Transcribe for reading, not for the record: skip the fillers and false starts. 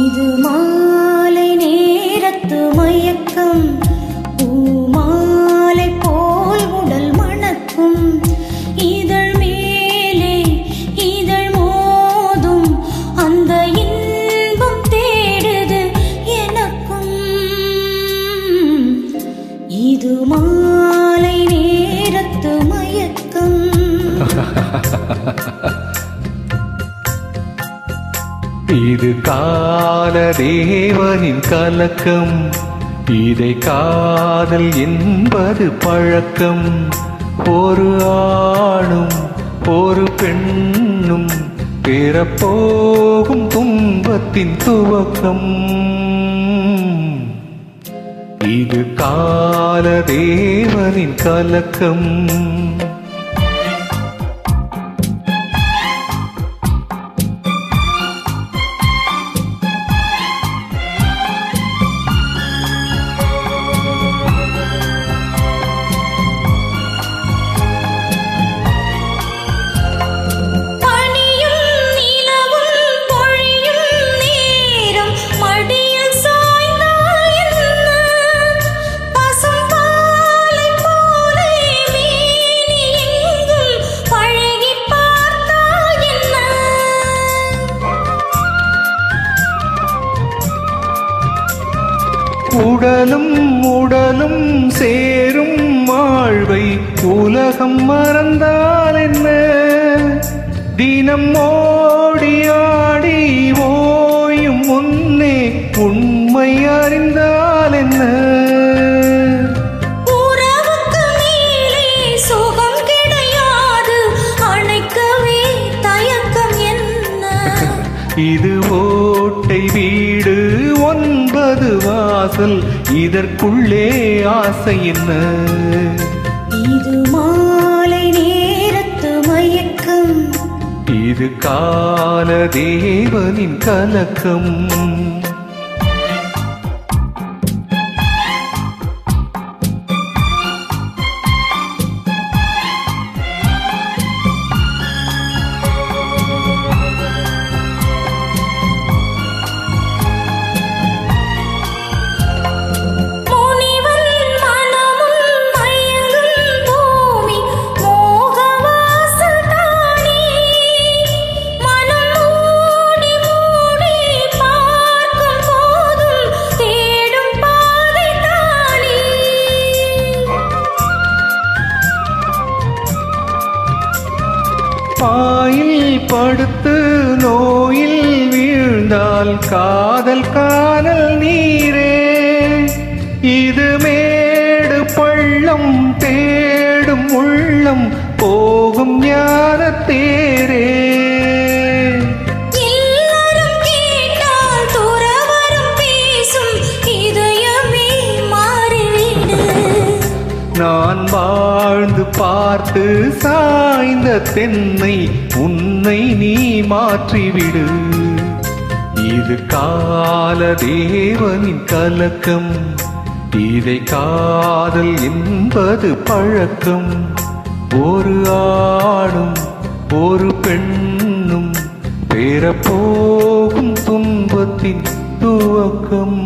இது மாலை நேரத்து மயக்கம், பூமாலை போல் உடல் மணக்கும், இதழ் மேலே இதழ் மோதும் அந்த இன்பம் தேடுது எனக்கும். இது மாலை நேரத்து மயக்கம். இது கால தேவனின் கலக்கம், இதை காதல் என்பது பழக்கம். ஒரு ஆணும் ஒரு பெண்ணும் பெறப்போகும் துன்பத்தின் துவக்கம். இது கால தேவனின் கலக்கம். உடலும் உடலும் சேரும் வாழ்வை உலகம் மறந்தால் என்ன? தினம் ஓடி ஆடி ஓயும் முன்னே உண்மை அறிந்தால் என்ன? உறவுக்கு மேலே சுகம் கிடையாது, அணைக்கவே தயக்கம் என்ன? இது ஓட்டை வீடு 9 வாசல், இதற்குள்ளே ஆசை என்ன? இது மாலை நேரத்து மயக்கம், இது கால தேவனின் கலக்கம். பாயில் படுத்து நோயில் வீழ்ந்தால் காதல் காணல் நீரே. இது மேடு பள்ளம் தேடும் உள்ளம் போகும் ஞான தேரே. நான் வாழ்ந்து பார்த்து சாய்ந்த தென்னை உன்னை நீ மாற்றிவிடு. இது கால தேவனின் கலக்கம், இதை காதல் என்பது பழக்கம். ஒரு ஆணும் ஒரு பெண்ணும் பெறப்போகும் துன்பத்தின் துவக்கம்.